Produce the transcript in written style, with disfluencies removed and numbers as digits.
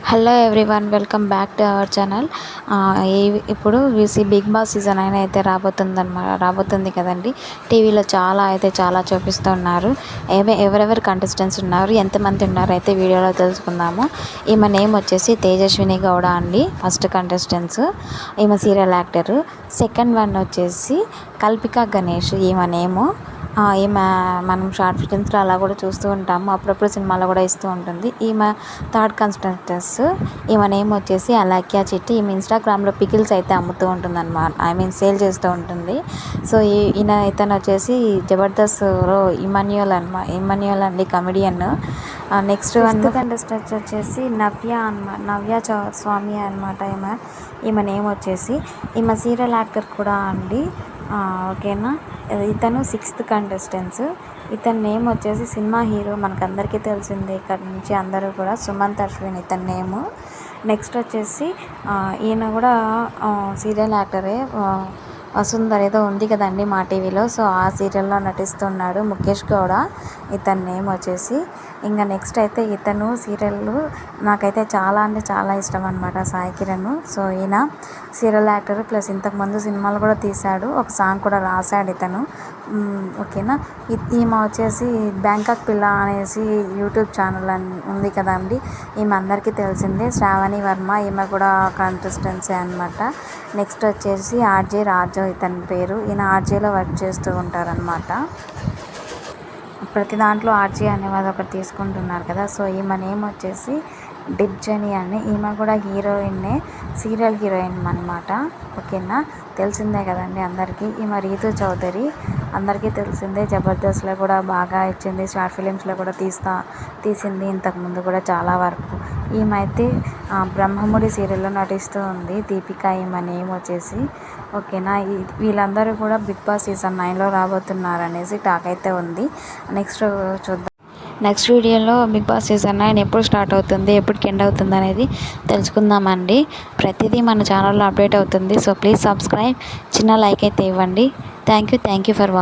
Hello everyone, welcome back to our channel. ఇప్పుడు big boss season అయితే రాబోతుంది కదండి. టీవీలో చాలా చూపిస్తున్నారు. ఎవరెవరు కంటెస్టెంట్స్ ఉన్నారు, ఎంతమంది ఉన్నారు అయితే వీడియోలో తెలుసుకుందాము. ఈమె నేమ్ వచ్చేసి తేజస్విని గౌడ అండి, ఫస్ట్ కంటెస్టెంట్స్. ఈమె సీరియల్ యాక్టర్. సెకండ్ వన్ వచ్చేసి కల్పిక గణేష్, ఈమె నేము. ఈమె మనం షార్ట్ ఫిలిమ్స్లో అలా కూడా చూస్తూ ఉంటాము, అప్పుడప్పుడు సినిమాలో కూడా ఇస్తూ ఉంటుంది. ఈమె థర్డ్ కంటెస్టెంట్స్. ఈమె నేమ్ వచ్చేసి అలాక్యా చిట్టి. ఈమె ఇన్స్టాగ్రామ్లో పికిల్స్ అయితే అమ్ముతూ ఉంటుంది అనమాట, సేల్ చేస్తూ ఉంటుంది. సో ఇతను వచ్చేసి జబర్దస్త్లో ఇమాన్యుయల్ అండి, కమెడియన్. నెక్స్ట్ వన్ కంటెస్టెంట్స్ వచ్చేసి నవ్య స్వామి అనమాట. ఈమె నేమ్ వచ్చేసి, ఈమె సీరియల్ యాక్టర్ కూడా అండి. ఓకేనా, ఇతను సిక్స్త్ కంటెస్టెంట్స్. ఇతని నేమ్ వచ్చేసి సినిమా హీరో, మనకందరికీ తెలిసిందే ఇక్కడ నుంచి అందరూ కూడా, సుమంత్ అశ్విన్ ఇతని నేము. నెక్స్ట్ వచ్చేసి ఈయన కూడా సీరియల్ యాక్టరే. వసుంధర ఏదో ఉంది కదండి మా టీవీలో, సో ఆ సీరియల్లో నటిస్తున్నాడు, ముఖేష్ గౌడ ఇతని నేమ్ వచ్చేసి. ఇంకా నెక్స్ట్ అయితే ఇతను సీరియల్ నాకైతే చాలా అంటే చాలా ఇష్టం అనమాట, సాయి కిరణ్. సో ఈయన సీరియల్ యాక్టర్ ప్లస్ ఇంతకుముందు సినిమాలు కూడా తీశాడు, ఒక సాంగ్ కూడా రాశాడు ఇతను. ఓకేనా, ఈమె వచ్చేసి బ్యాంకాక్ పిల్ల అనేసి యూట్యూబ్ ఛానల్ ఉంది కదండి, ఈమె అందరికీ తెలిసిందే. శ్రావణి వర్మ, ఈమె కూడా కంటెస్టెన్సీ అనమాట. నెక్స్ట్ వచ్చేసి ఆర్జే రాజు ఇతని పేరు. ఈయన ఆర్జేలో వర్క్ చేస్తూ ఉంటారనమాట. ప్రతి దాంట్లో ఆర్జే అనేవాళ్ళు ఒకటి తీసుకుంటున్నారు కదా. సో ఈమె నేమ్ వచ్చేసి డిప్జని అని. ఈమె కూడా హీరోయిన్నే, సీరియల్ హీరోయిన్ అనమాట. ఓకేనా, తెలిసిందే కదండి అందరికీ. ఈమె రీతు చౌదరి, అందరికీ తెలిసిందే, జబర్దస్త్లో కూడా బాగా ఇచ్చింది, షార్ట్ ఫిలిమ్స్లో కూడా తీసింది ఇంతకుముందు కూడా చాలా వరకు. ఈమె అయితే బ్రహ్మముడి సీరియల్లో నటిస్తూ ఉంది, దీపిక ఈమె నేమ్ వచ్చేసి. ఓకేనా, వీళ్ళందరూ కూడా బిగ్ బాస్ సీజన్ 9లో రాబోతున్నారు అనేసి టాక్ అయితే ఉంది. నెక్స్ట్ చూద్దాం. నెక్స్ట్ వీడియోలో బిగ్ బాస్ సీజన్ 9 ఎప్పుడు స్టార్ట్ అవుతుంది, ఎప్పటికి ఎండ్ అవుతుంది అనేది తెలుసుకుందామండి. ప్రతిదీ మన ఛానల్లో అప్డేట్ అవుతుంది. సో ప్లీజ్ సబ్స్క్రైబ్, చిన్న లైక్ అయితే ఇవ్వండి. Thank you for watching.